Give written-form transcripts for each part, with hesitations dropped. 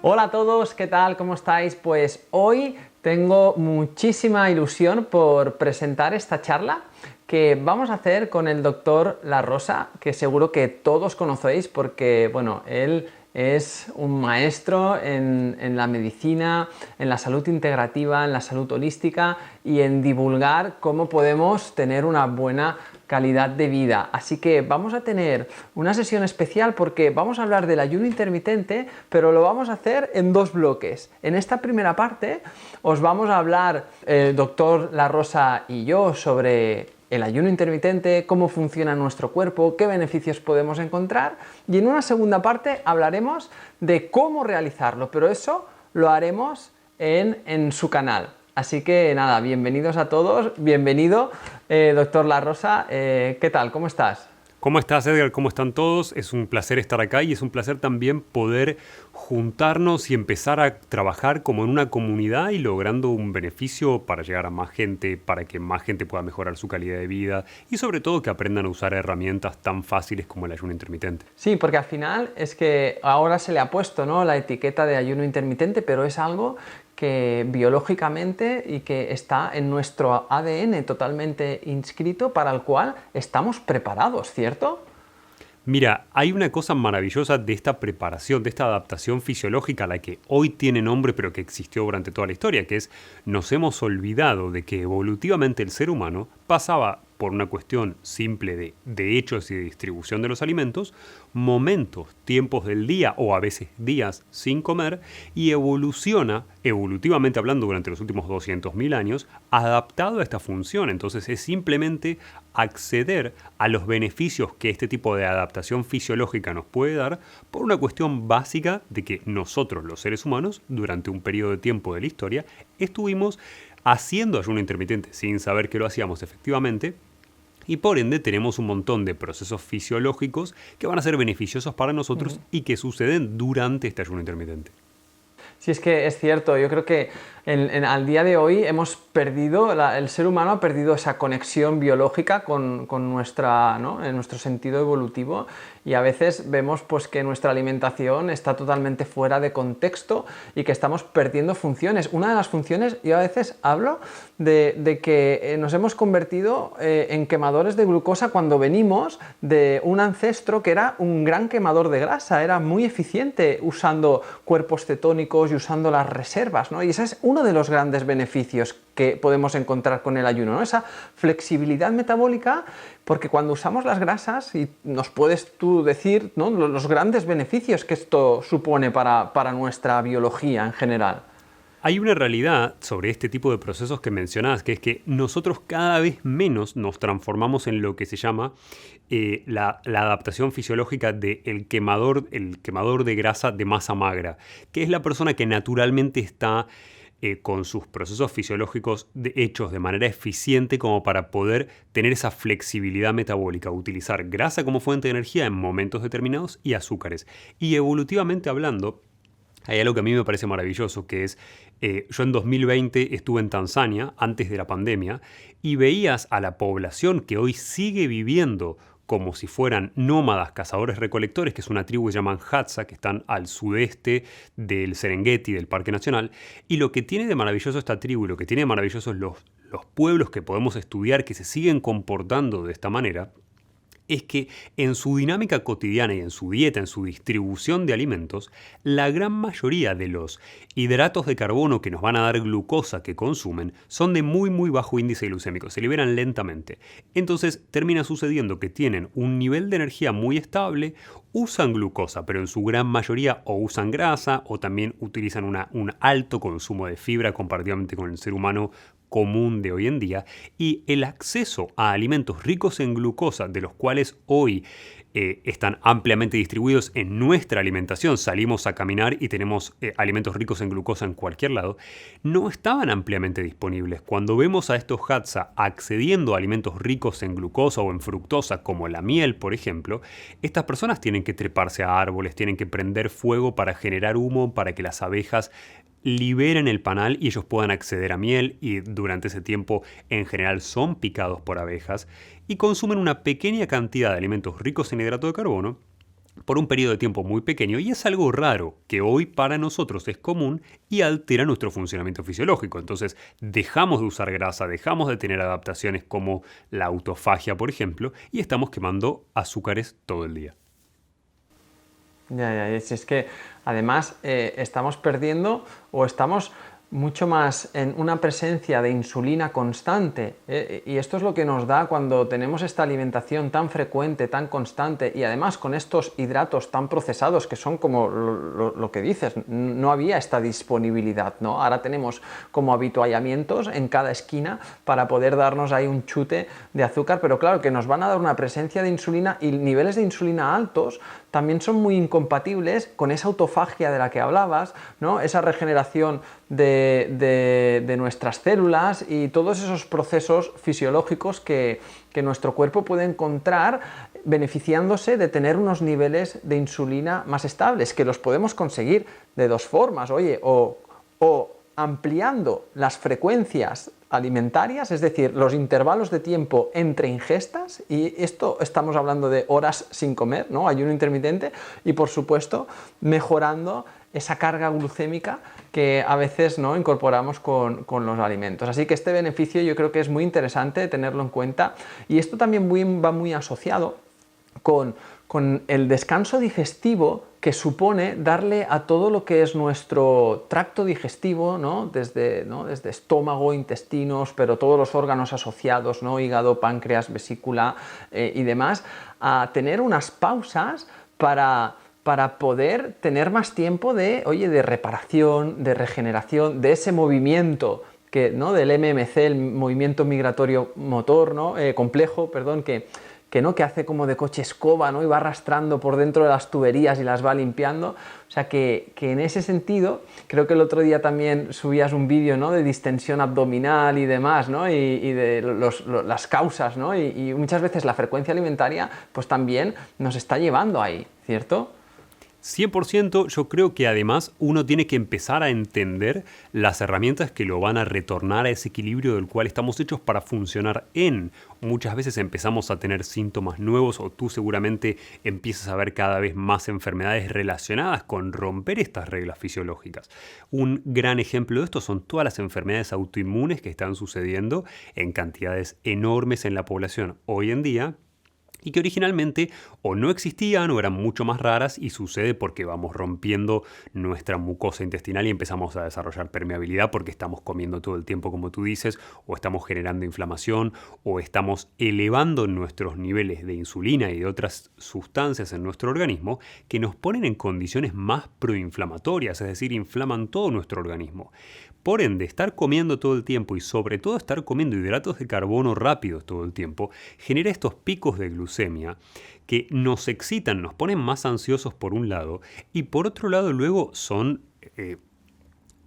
Hola a todos, ¿qué tal? ¿Cómo estáis? Pues hoy tengo muchísima ilusión por presentar esta charla que vamos a hacer con el doctor La Rosa, que seguro que todos conocéis porque, bueno, él es un maestro en la medicina, en la salud integrativa, en la salud holística y en divulgar cómo podemos tener una buena calidad de vida. Así que vamos a tener una sesión especial porque vamos a hablar del ayuno intermitente, pero lo vamos a hacer en dos bloques. En esta primera parte os vamos a hablar el doctor La Rosa y yo sobre el ayuno intermitente, cómo funciona nuestro cuerpo, qué beneficios podemos encontrar, y en una segunda parte hablaremos de cómo realizarlo, pero eso lo haremos en su canal. Así que nada, bienvenidos a todos, bienvenido doctor La Rosa, ¿qué tal? ¿Cómo estás? ¿Cómo estás, Edgar? ¿Cómo están todos? Es un placer estar acá y es un placer también poder juntarnos y empezar a trabajar como en una comunidad y logrando un beneficio para llegar a más gente, para que más gente pueda mejorar su calidad de vida y sobre todo que aprendan a usar herramientas tan fáciles como el ayuno intermitente. Sí, porque al final es que ahora se le ha puesto, ¿no?, la etiqueta de ayuno intermitente, pero es algo que biológicamente y que está en nuestro ADN totalmente inscrito para el cual estamos preparados, ¿cierto? Mira, hay una cosa maravillosa de esta preparación, de esta adaptación fisiológica a la que hoy tiene nombre pero que existió durante toda la historia, que es nos hemos olvidado de que evolutivamente el ser humano pasaba por una cuestión simple de hechos y de distribución de los alimentos, momentos, tiempos del día o a veces días sin comer y evoluciona, evolutivamente hablando durante los últimos 200.000 años, adaptado a esta función. Entonces es simplemente acceder a los beneficios que este tipo de adaptación fisiológica nos puede dar por una cuestión básica de que nosotros, los seres humanos, durante un periodo de tiempo de la historia, estuvimos haciendo ayuno intermitente sin saber que lo hacíamos efectivamente. Y por ende tenemos un montón de procesos fisiológicos que van a ser beneficiosos para nosotros y que suceden durante este ayuno intermitente. Sí, es que es cierto, yo creo que al día de hoy hemos perdido, el ser humano ha perdido esa conexión biológica con nuestra, ¿no?, en nuestro sentido evolutivo, y a veces vemos pues que nuestra alimentación está totalmente fuera de contexto y que estamos perdiendo funciones. Una de las funciones, yo a veces hablo de que nos hemos convertido en quemadores de glucosa cuando venimos de un ancestro que era un gran quemador de grasa, era muy eficiente usando cuerpos cetónicos y usando las reservas, ¿no? Y ese es uno de los grandes beneficios que podemos encontrar con el ayuno, ¿no? Esa flexibilidad metabólica, porque cuando usamos las grasas, y nos puedes tú decir, ¿no?, los grandes beneficios que esto supone para nuestra biología en general. Hay una realidad sobre este tipo de procesos que mencionás, que es que nosotros cada vez menos nos transformamos en lo que se llama la adaptación fisiológica del quemador, el quemador de grasa de masa magra, que es la persona que naturalmente está con sus procesos fisiológicos hechos de manera eficiente como para poder tener esa flexibilidad metabólica, utilizar grasa como fuente de energía en momentos determinados y azúcares. Y evolutivamente hablando, hay algo que a mí me parece maravilloso, que es, yo en 2020 estuve en Tanzania, antes de la pandemia, y veías a la población que hoy sigue viviendo como si fueran nómadas, cazadores-recolectores, que es una tribu que se llaman Hadza, que están al sudeste del Serengeti, del Parque Nacional. Y lo que tiene de maravilloso esta tribu, y lo que tiene de maravilloso es los pueblos que podemos estudiar que se siguen comportando de esta manera, es que en su dinámica cotidiana y en su dieta, en su distribución de alimentos, la gran mayoría de los hidratos de carbono que nos van a dar glucosa que consumen son de muy muy bajo índice glucémico, se liberan lentamente. Entonces termina sucediendo que tienen un nivel de energía muy estable, usan glucosa, pero en su gran mayoría o usan grasa o también utilizan un alto consumo de fibra comparativamente con el ser humano común de hoy en día, y el acceso a alimentos ricos en glucosa, de los cuales hoy están ampliamente distribuidos en nuestra alimentación, salimos a caminar y tenemos alimentos ricos en glucosa en cualquier lado, no estaban ampliamente disponibles. Cuando vemos a estos Hadza accediendo a alimentos ricos en glucosa o en fructosa, como la miel, por ejemplo, estas personas tienen que treparse a árboles, tienen que prender fuego para generar humo, para que las abejas liberen el panal y ellos puedan acceder a miel, y durante ese tiempo en general son picados por abejas y consumen una pequeña cantidad de alimentos ricos en hidrato de carbono por un periodo de tiempo muy pequeño y es algo raro que hoy para nosotros es común y altera nuestro funcionamiento fisiológico. Entonces dejamos de usar grasa, dejamos de tener adaptaciones como la autofagia, por ejemplo, y estamos quemando azúcares todo el día. Ya, si es que además estamos perdiendo o estamos mucho más en una presencia de insulina constante, y esto es lo que nos da cuando tenemos esta alimentación tan frecuente, tan constante y además con estos hidratos tan procesados que son como lo que dices, no había esta disponibilidad, ¿no? Ahora tenemos como habituallamientos en cada esquina para poder darnos ahí un chute de azúcar, pero claro que nos van a dar una presencia de insulina y niveles de insulina altos también son muy incompatibles con esa autofagia de la que hablabas, ¿no? Esa regeneración de nuestras células y todos esos procesos fisiológicos que nuestro cuerpo puede encontrar beneficiándose de tener unos niveles de insulina más estables, que los podemos conseguir de dos formas, oye, o ampliando las frecuencias alimentarias, es decir, los intervalos de tiempo entre ingestas, y esto estamos hablando de horas sin comer, ¿no? Ayuno intermitente, y por supuesto mejorando esa carga glucémica que a veces no incorporamos con los alimentos. Así que este beneficio yo creo que es muy interesante tenerlo en cuenta, y esto también va muy asociado con el descanso digestivo que supone darle a todo lo que es nuestro tracto digestivo, ¿no? Desde estómago, intestinos, pero todos los órganos asociados, ¿no? Hígado, páncreas, vesícula y demás, a tener unas pausas para poder tener más tiempo de reparación, de regeneración, de ese movimiento ¿no? Del MMC, el movimiento migratorio motor, ¿no? Complejo, perdón, que hace como de coche escoba, ¿no? Y va arrastrando por dentro de las tuberías y las va limpiando. O sea que en ese sentido, creo que el otro día también subías un vídeo, ¿no? De distensión abdominal y demás, ¿no? Y de las causas, ¿no? Y muchas veces la frecuencia alimentaria pues también nos está llevando ahí, ¿cierto? 100%, yo creo que además uno tiene que empezar a entender las herramientas que lo van a retornar a ese equilibrio del cual estamos hechos para funcionar en. Muchas veces empezamos a tener síntomas nuevos o tú seguramente empiezas a ver cada vez más enfermedades relacionadas con romper estas reglas fisiológicas. Un gran ejemplo de esto son todas las enfermedades autoinmunes que están sucediendo en cantidades enormes en la población hoy en día, y que originalmente o no existían o eran mucho más raras, y sucede porque vamos rompiendo nuestra mucosa intestinal y empezamos a desarrollar permeabilidad porque estamos comiendo todo el tiempo, como tú dices, o estamos generando inflamación, o estamos elevando nuestros niveles de insulina y de otras sustancias en nuestro organismo que nos ponen en condiciones más proinflamatorias, es decir, inflaman todo nuestro organismo. Por ende, estar comiendo todo el tiempo y sobre todo estar comiendo hidratos de carbono rápidos todo el tiempo genera estos picos de glucemia que nos excitan, nos ponen más ansiosos por un lado y por otro lado luego son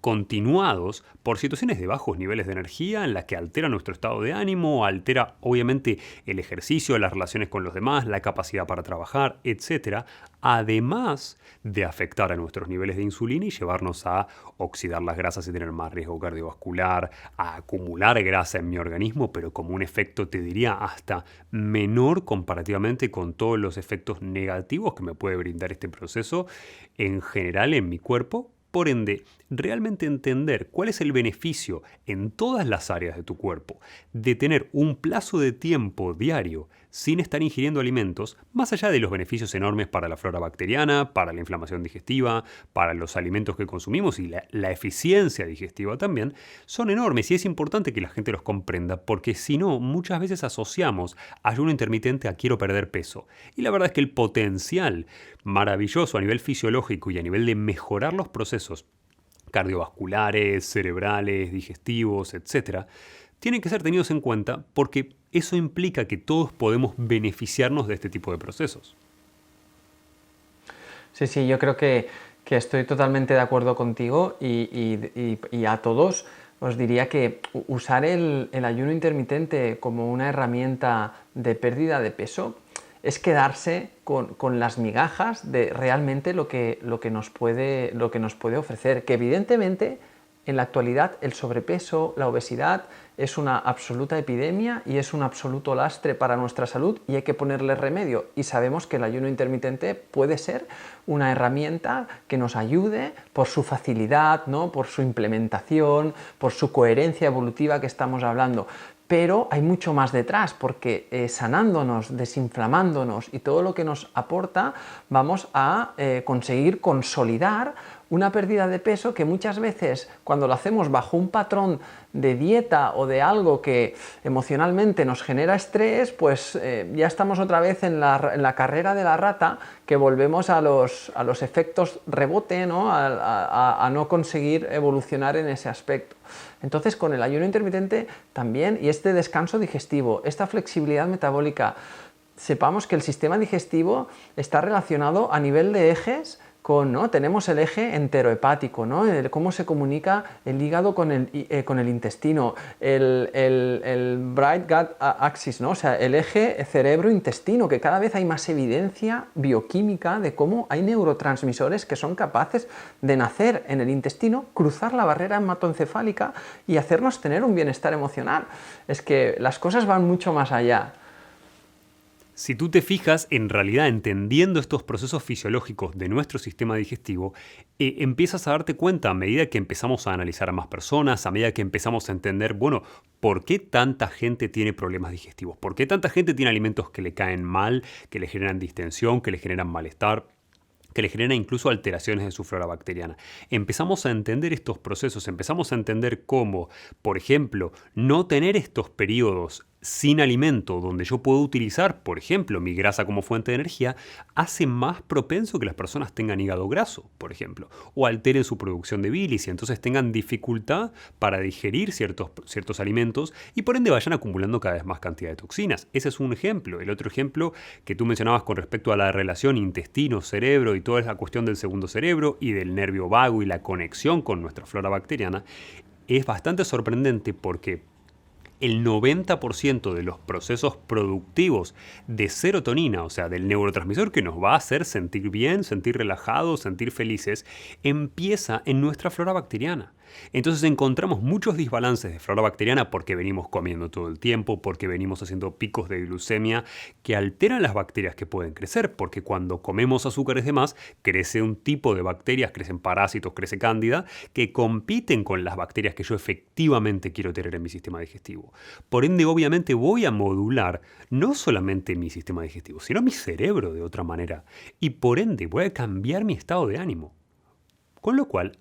continuados por situaciones de bajos niveles de energía en las que altera nuestro estado de ánimo, altera obviamente el ejercicio, las relaciones con los demás, la capacidad para trabajar, etc. Además de afectar a nuestros niveles de insulina y llevarnos a oxidar las grasas y tener más riesgo cardiovascular, a acumular grasa en mi organismo, pero como un efecto, te diría, hasta menor comparativamente con todos los efectos negativos que me puede brindar este proceso en general en mi cuerpo. Por ende, realmente entender cuál es el beneficio en todas las áreas de tu cuerpo de tener un plazo de tiempo diario sin estar ingiriendo alimentos, más allá de los beneficios enormes para la flora bacteriana, para la inflamación digestiva, para los alimentos que consumimos y la eficiencia digestiva también, son enormes y es importante que la gente los comprenda porque si no, muchas veces asociamos ayuno intermitente a quiero perder peso. Y la verdad es que el potencial maravilloso a nivel fisiológico y a nivel de mejorar los procesos cardiovasculares, cerebrales, digestivos, etc., tienen que ser tenidos en cuenta porque eso implica que todos podemos beneficiarnos de este tipo de procesos. Sí, yo creo que estoy totalmente de acuerdo contigo y a todos os diría que usar el ayuno intermitente como una herramienta de pérdida de peso es quedarse con las migajas de realmente lo que nos puede ofrecer, que evidentemente en la actualidad el sobrepeso, la obesidad es una absoluta epidemia y es un absoluto lastre para nuestra salud y hay que ponerle remedio. Y sabemos que el ayuno intermitente puede ser una herramienta que nos ayude por su facilidad, ¿no? Por su implementación, por su coherencia evolutiva que estamos hablando. Pero hay mucho más detrás, porque sanándonos, desinflamándonos y todo lo que nos aporta, vamos a conseguir consolidar una pérdida de peso que muchas veces, cuando lo hacemos bajo un patrón de dieta o de algo que emocionalmente nos genera estrés, pues ya estamos otra vez en la carrera de la rata, que volvemos a los efectos rebote, ¿no? A no conseguir evolucionar en ese aspecto. Entonces, con el ayuno intermitente también, y este descanso digestivo, esta flexibilidad metabólica, sepamos que el sistema digestivo está relacionado a nivel de ejes ¿no? Tenemos el eje enterohepático, ¿no? Cómo se comunica el hígado con el intestino, el Bright Gut Axis, ¿no? O sea, el eje cerebro-intestino, que cada vez hay más evidencia bioquímica de cómo hay neurotransmisores que son capaces de nacer en el intestino, cruzar la barrera hematoencefálica y hacernos tener un bienestar emocional. Es que las cosas van mucho más allá. Si tú te fijas, en realidad entendiendo estos procesos fisiológicos de nuestro sistema digestivo, empiezas a darte cuenta a medida que empezamos a analizar a más personas, a medida que empezamos a entender, bueno, ¿por qué tanta gente tiene problemas digestivos? ¿Por qué tanta gente tiene alimentos que le caen mal, que le generan distensión, que le generan malestar, que le generan incluso alteraciones de su flora bacteriana? Empezamos a entender estos procesos, empezamos a entender cómo, por ejemplo, no tener estos periodos sin alimento donde yo puedo utilizar, por ejemplo, mi grasa como fuente de energía, hace más propenso que las personas tengan hígado graso, por ejemplo, o alteren su producción de bilis y entonces tengan dificultad para digerir ciertos alimentos y por ende vayan acumulando cada vez más cantidad de toxinas. Ese es un ejemplo. El otro ejemplo que tú mencionabas con respecto a la relación intestino-cerebro y toda esa cuestión del segundo cerebro y del nervio vago y la conexión con nuestra flora bacteriana es bastante sorprendente porque el 90% de los procesos productivos de serotonina, o sea, del neurotransmisor que nos va a hacer sentir bien, sentir relajados, sentir felices, empieza en nuestra flora bacteriana. Entonces encontramos muchos desbalances de flora bacteriana porque venimos comiendo todo el tiempo, porque venimos haciendo picos de glucemia que alteran las bacterias que pueden crecer, porque cuando comemos azúcares de más, crece un tipo de bacterias, crecen parásitos, crece cándida, que compiten con las bacterias que yo efectivamente quiero tener en mi sistema digestivo. Por ende, obviamente voy a modular no solamente mi sistema digestivo, sino mi cerebro de otra manera. Y por ende voy a cambiar mi estado de ánimo. Con lo cual,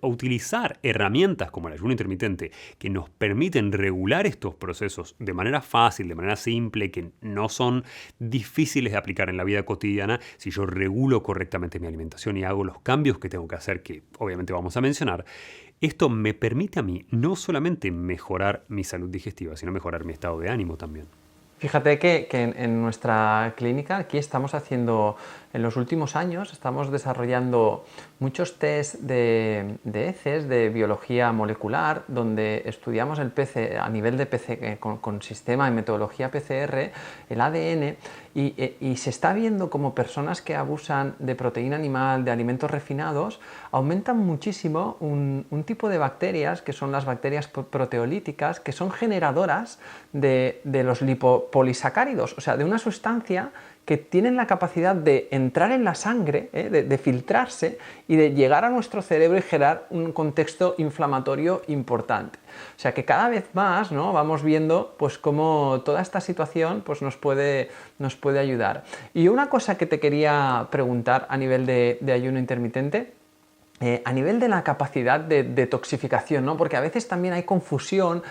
utilizar herramientas como el ayuno intermitente que nos permiten regular estos procesos de manera fácil, de manera simple, que no son difíciles de aplicar en la vida cotidiana, si yo regulo correctamente mi alimentación y hago los cambios que tengo que hacer, que obviamente vamos a mencionar, esto me permite a mí no solamente mejorar mi salud digestiva, sino mejorar mi estado de ánimo también. Fíjate que en nuestra clínica aquí estamos haciendo, en los últimos años, estamos desarrollando muchos test de heces, de biología molecular, donde estudiamos el a nivel de PC, con sistema y metodología PCR, el ADN, y se está viendo como personas que abusan de proteína animal, de alimentos refinados, aumentan muchísimo un tipo de bacterias, que son las bacterias proteolíticas, que son generadoras de los lipopolisacáridos, o sea, de una sustancia que tienen la capacidad de entrar en la sangre, de filtrarse y de llegar a nuestro cerebro y generar un contexto inflamatorio importante. O sea que cada vez más, ¿no?, vamos viendo pues cómo toda esta situación pues, nos puede ayudar. Y una cosa que te quería preguntar a nivel de ayuno intermitente, a nivel de la capacidad de detoxificación, ¿no?, porque a veces también hay confusión,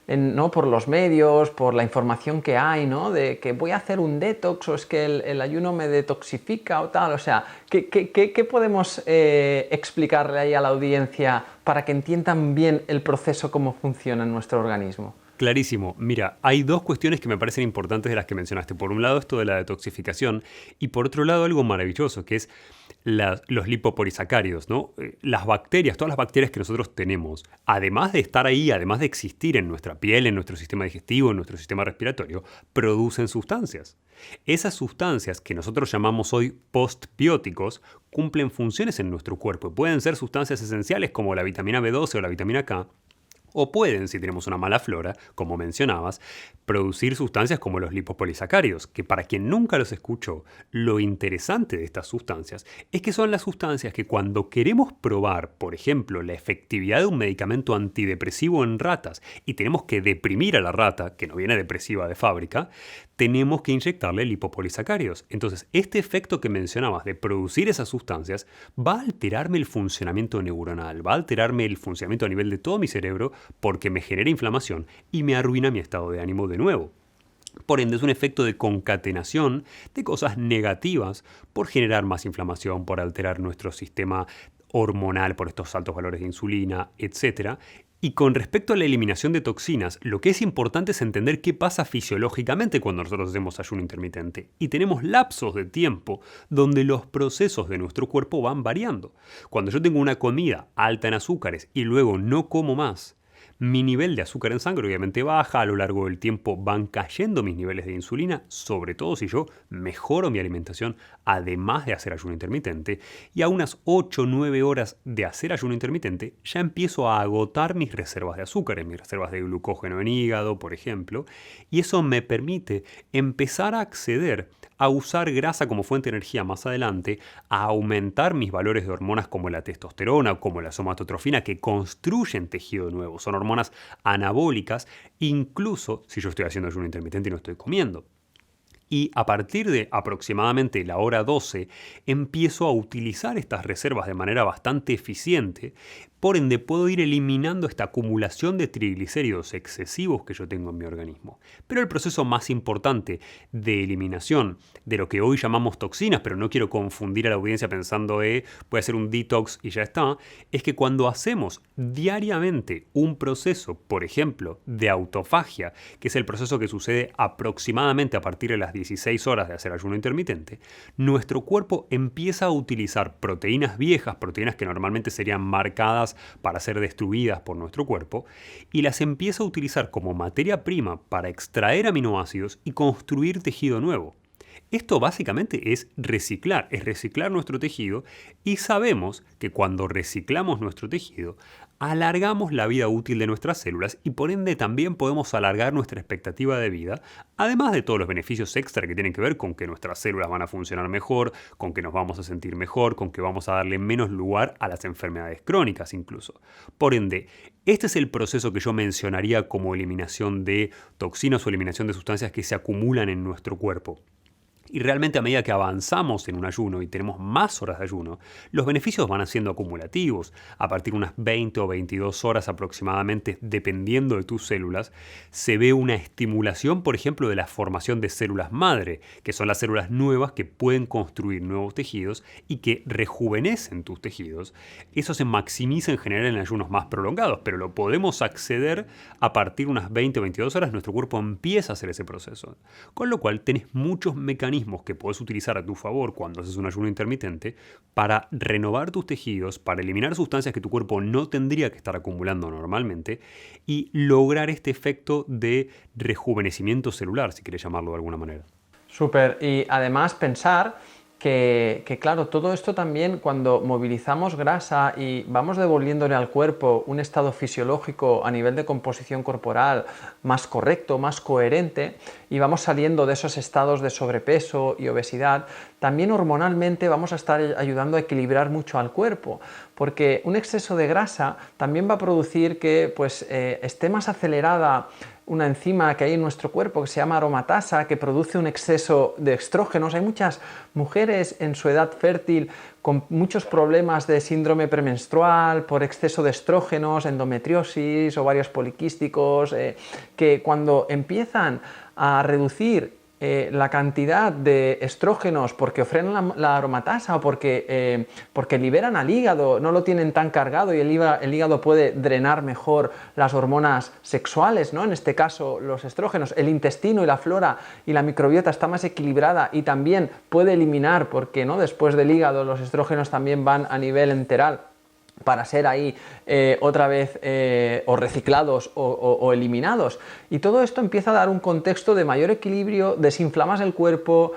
¿no?, por los medios, por la información que hay, ¿no?, de que voy a hacer un detox o es que el ayuno me detoxifica o tal. O sea, ¿qué podemos explicarle ahí a la audiencia para que entiendan bien el proceso, cómo funciona en nuestro organismo? Clarísimo. Mira, hay dos cuestiones que me parecen importantes de las que mencionaste. Por un lado, esto de la detoxificación y por otro lado, algo maravilloso, que es los lipopolisacáridos, ¿no? Las bacterias, todas las bacterias que nosotros tenemos, además de estar ahí, además de existir en nuestra piel, en nuestro sistema digestivo, en nuestro sistema respiratorio, producen sustancias. Esas sustancias que nosotros llamamos hoy postbióticos cumplen funciones en nuestro cuerpo. Pueden ser sustancias esenciales como la vitamina B12 o la vitamina K, o pueden, si tenemos una mala flora, como mencionabas, producir sustancias como los lipopolisacáridos, que para quien nunca los escuchó, lo interesante de estas sustancias es que son las sustancias que cuando queremos probar, por ejemplo, la efectividad de un medicamento antidepresivo en ratas y tenemos que deprimir a la rata, que no viene depresiva de fábrica, tenemos que inyectarle lipopolisacáridos. Entonces, este efecto que mencionabas de producir esas sustancias va a alterarme el funcionamiento neuronal, va a alterarme el funcionamiento a nivel de todo mi cerebro porque me genera inflamación y me arruina mi estado de ánimo de nuevo. Por ende, es un efecto de concatenación de cosas negativas por generar más inflamación, por alterar nuestro sistema hormonal por estos altos valores de insulina, etc. Y con respecto a la eliminación de toxinas, lo que es importante es entender qué pasa fisiológicamente cuando nosotros hacemos ayuno intermitente. Y tenemos lapsos de tiempo donde los procesos de nuestro cuerpo van variando. Cuando yo tengo una comida alta en azúcares y luego no como más, mi nivel de azúcar en sangre obviamente baja, a lo largo del tiempo van cayendo mis niveles de insulina, sobre todo si yo mejoro mi alimentación además de hacer ayuno intermitente, y a unas 8 o 9 horas de hacer ayuno intermitente ya empiezo a agotar mis reservas de azúcar, mis reservas de glucógeno en hígado, por ejemplo, y eso me permite empezar a acceder a usar grasa como fuente de energía más adelante, a aumentar mis valores de hormonas como la testosterona o como la somatotrofina que construyen tejido nuevo. Son hormonas anabólicas, incluso si yo estoy haciendo ayuno intermitente y no estoy comiendo. Y a partir de aproximadamente la hora 12 empiezo a utilizar estas reservas de manera bastante eficiente. Por ende, puedo ir eliminando esta acumulación de triglicéridos excesivos que yo tengo en mi organismo. Pero el proceso más importante de eliminación de lo que hoy llamamos toxinas, pero no quiero confundir a la audiencia pensando voy a hacer un detox y ya está, es que cuando hacemos diariamente un proceso, por ejemplo, de autofagia, que es el proceso que sucede aproximadamente a partir de las 16 horas de hacer ayuno intermitente, nuestro cuerpo empieza a utilizar proteínas viejas, proteínas que normalmente serían marcadas para ser destruidas por nuestro cuerpo, y las empieza a utilizar como materia prima para extraer aminoácidos y construir tejido nuevo. Esto básicamente es reciclar nuestro tejido, y sabemos que cuando reciclamos nuestro tejido, alargamos la vida útil de nuestras células y por ende también podemos alargar nuestra expectativa de vida, además de todos los beneficios extra que tienen que ver con que nuestras células van a funcionar mejor, con que nos vamos a sentir mejor, con que vamos a darle menos lugar a las enfermedades crónicas incluso. Por ende, este es el proceso que yo mencionaría como eliminación de toxinas o eliminación de sustancias que se acumulan en nuestro cuerpo. Y realmente a medida que avanzamos en un ayuno y tenemos más horas de ayuno, los beneficios van siendo acumulativos. A partir de unas 20 o 22 horas aproximadamente, dependiendo de tus células, se ve una estimulación, por ejemplo, de la formación de células madre, que son las células nuevas que pueden construir nuevos tejidos y que rejuvenecen tus tejidos. Eso se maximiza en general en ayunos más prolongados, pero lo podemos acceder a partir de unas 20 o 22 horas, nuestro cuerpo empieza a hacer ese proceso. Con lo cual tenés muchos mecanismos que puedes utilizar a tu favor cuando haces un ayuno intermitente para renovar tus tejidos, para eliminar sustancias que tu cuerpo no tendría que estar acumulando normalmente y lograr este efecto de rejuvenecimiento celular, si quieres llamarlo de alguna manera. Súper. Y además pensar que claro, todo esto también cuando movilizamos grasa y vamos devolviéndole al cuerpo un estado fisiológico a nivel de composición corporal más correcto, más coherente, y vamos saliendo de esos estados de sobrepeso y obesidad, también hormonalmente vamos a estar ayudando a equilibrar mucho al cuerpo, porque un exceso de grasa también va a producir que esté más acelerada una enzima que hay en nuestro cuerpo que se llama aromatasa, que produce un exceso de estrógenos. Hay muchas mujeres en su edad fértil con muchos problemas de síndrome premenstrual por exceso de estrógenos, endometriosis, ovarios poliquísticos, que cuando empiezan a reducir la cantidad de estrógenos porque frenan la aromatasa o porque liberan al hígado, no lo tienen tan cargado y el hígado puede drenar mejor las hormonas sexuales, ¿no? En este caso los estrógenos, el intestino y la flora y la microbiota está más equilibrada y también puede eliminar, porque ¿no? Después del hígado los estrógenos también van a nivel enteral para ser ahí otra vez o reciclados o eliminados. Y todo esto empieza a dar un contexto de mayor equilibrio, desinflamas el cuerpo,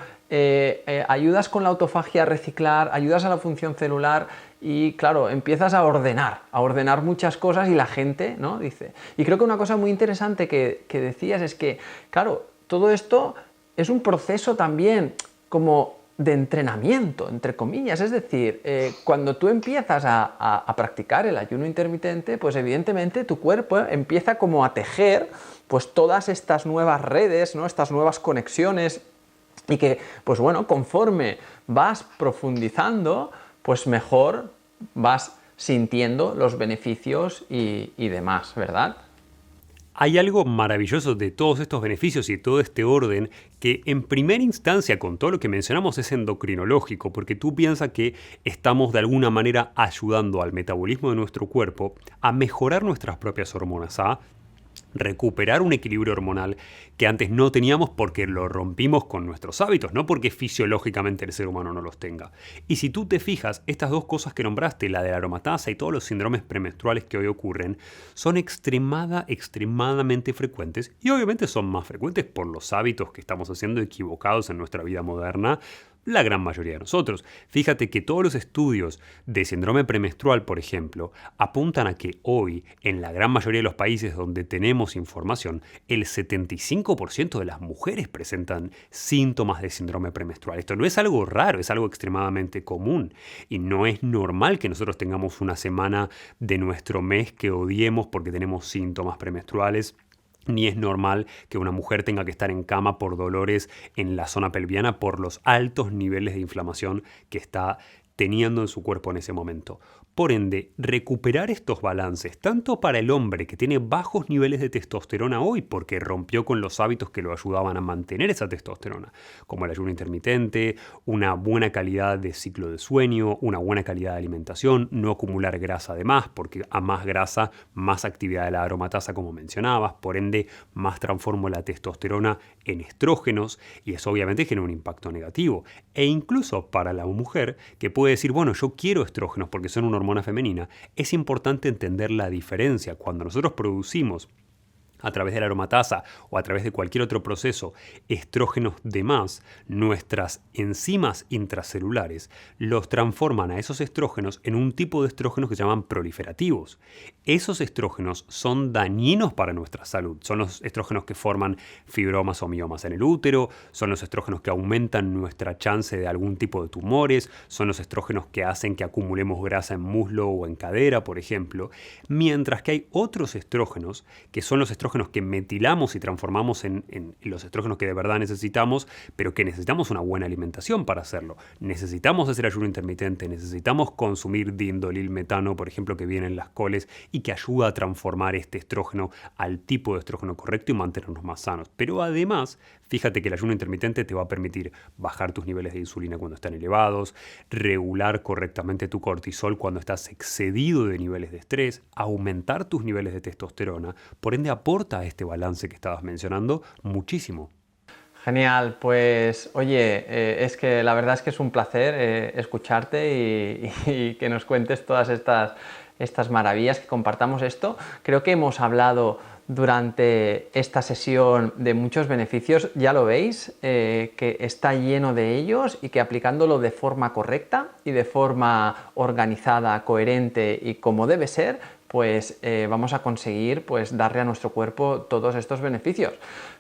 ayudas con la autofagia a reciclar, ayudas a la función celular y claro, empiezas a ordenar muchas cosas y la gente, ¿no? Dice. Y creo que una cosa muy interesante que decías es que, claro, todo esto es un proceso también como de entrenamiento, entre comillas, es decir, cuando tú empiezas a practicar el ayuno intermitente, pues evidentemente tu cuerpo empieza como a tejer pues todas estas nuevas redes, ¿no? Estas nuevas conexiones y que, pues bueno, conforme vas profundizando, pues mejor vas sintiendo los beneficios y demás, ¿verdad? Hay algo maravilloso de todos estos beneficios y todo este orden que en primera instancia con todo lo que mencionamos es endocrinológico, porque tú piensas que estamos de alguna manera ayudando al metabolismo de nuestro cuerpo a mejorar nuestras propias hormonas, a recuperar un equilibrio hormonal que antes no teníamos porque lo rompimos con nuestros hábitos, no porque fisiológicamente el ser humano no los tenga. Y si tú te fijas, estas dos cosas que nombraste, la de la aromatasa y todos los síndromes premenstruales que hoy ocurren, son extremadamente frecuentes y obviamente son más frecuentes por los hábitos que estamos haciendo equivocados en nuestra vida moderna, la gran mayoría de nosotros. Fíjate que todos los estudios de síndrome premenstrual, por ejemplo, apuntan a que hoy, en la gran mayoría de los países donde tenemos información, el 75% de las mujeres presentan síntomas de síndrome premenstrual. Esto no es algo raro, es algo extremadamente común. Y no es normal que nosotros tengamos una semana de nuestro mes que odiemos porque tenemos síntomas premenstruales. Ni es normal que una mujer tenga que estar en cama por dolores en la zona pelviana por los altos niveles de inflamación que está teniendo en su cuerpo en ese momento. Por ende, recuperar estos balances, tanto para el hombre que tiene bajos niveles de testosterona hoy porque rompió con los hábitos que lo ayudaban a mantener esa testosterona, como el ayuno intermitente, una buena calidad de ciclo de sueño, una buena calidad de alimentación, no acumular grasa de más, porque a más grasa, más actividad de la aromatasa como mencionabas, por ende, más transformo la testosterona en estrógenos y eso obviamente genera un impacto negativo. E incluso para la mujer que puede decir, bueno, yo quiero estrógenos porque son una hormona femenina, es importante entender la diferencia. Cuando nosotros producimos a través de la aromatasa o a través de cualquier otro proceso estrógenos de más, nuestras enzimas intracelulares los transforman a esos estrógenos en un tipo de estrógenos que se llaman proliferativos. Esos estrógenos son dañinos para nuestra salud. Son los estrógenos que forman fibromas o miomas en el útero, son los estrógenos que aumentan nuestra chance de algún tipo de tumores, son los estrógenos que hacen que acumulemos grasa en muslo o en cadera, por ejemplo, mientras que hay otros estrógenos que son los estrógenos que metilamos y transformamos en los estrógenos que de verdad necesitamos, pero que necesitamos una buena alimentación para hacerlo. Necesitamos hacer ayuno intermitente, necesitamos consumir diindolilmetano, por ejemplo, que viene en las coles y que ayuda a transformar este estrógeno al tipo de estrógeno correcto y mantenernos más sanos. Pero además, fíjate que el ayuno intermitente te va a permitir bajar tus niveles de insulina cuando están elevados, regular correctamente tu cortisol cuando estás excedido de niveles de estrés, aumentar tus niveles de testosterona, por ende aporta a este balance que estabas mencionando muchísimo. Genial, pues oye, es que la verdad es que es un placer escucharte y que nos cuentes todas estas maravillas, que compartamos esto. Creo que hemos hablado durante esta sesión de muchos beneficios, ya lo veis, que está lleno de ellos y que aplicándolo de forma correcta y de forma organizada, coherente y como debe ser, pues vamos a conseguir pues darle a nuestro cuerpo todos estos beneficios.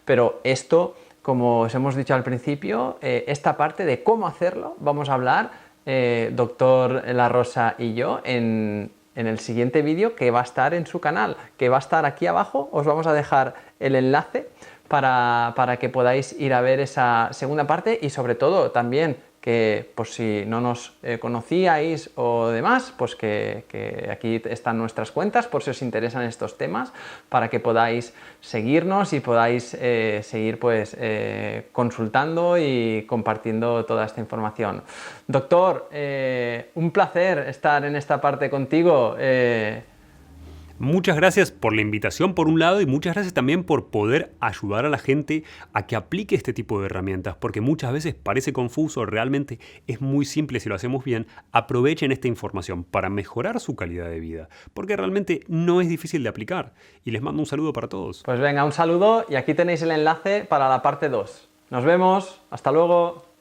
Pero esto, como os hemos dicho al principio, esta parte de cómo hacerlo vamos a hablar doctor La Rosa y yo en el siguiente vídeo que va a estar en su canal, que va a estar aquí abajo. Os vamos a dejar el enlace para que podáis ir a ver esa segunda parte y sobre todo también que por si no nos conocíais o demás, pues que aquí están nuestras cuentas por si os interesan estos temas, para que podáis seguirnos y podáis seguir pues consultando y compartiendo toda esta información. Doctor, un placer estar en esta parte contigo. Muchas gracias por la invitación por un lado y muchas gracias también por poder ayudar a la gente a que aplique este tipo de herramientas, porque muchas veces parece confuso, realmente es muy simple si lo hacemos bien. Aprovechen esta información para mejorar su calidad de vida, porque realmente no es difícil de aplicar. Y les mando un saludo para todos. Pues venga, un saludo y aquí tenéis el enlace para la parte 2. Nos vemos, hasta luego.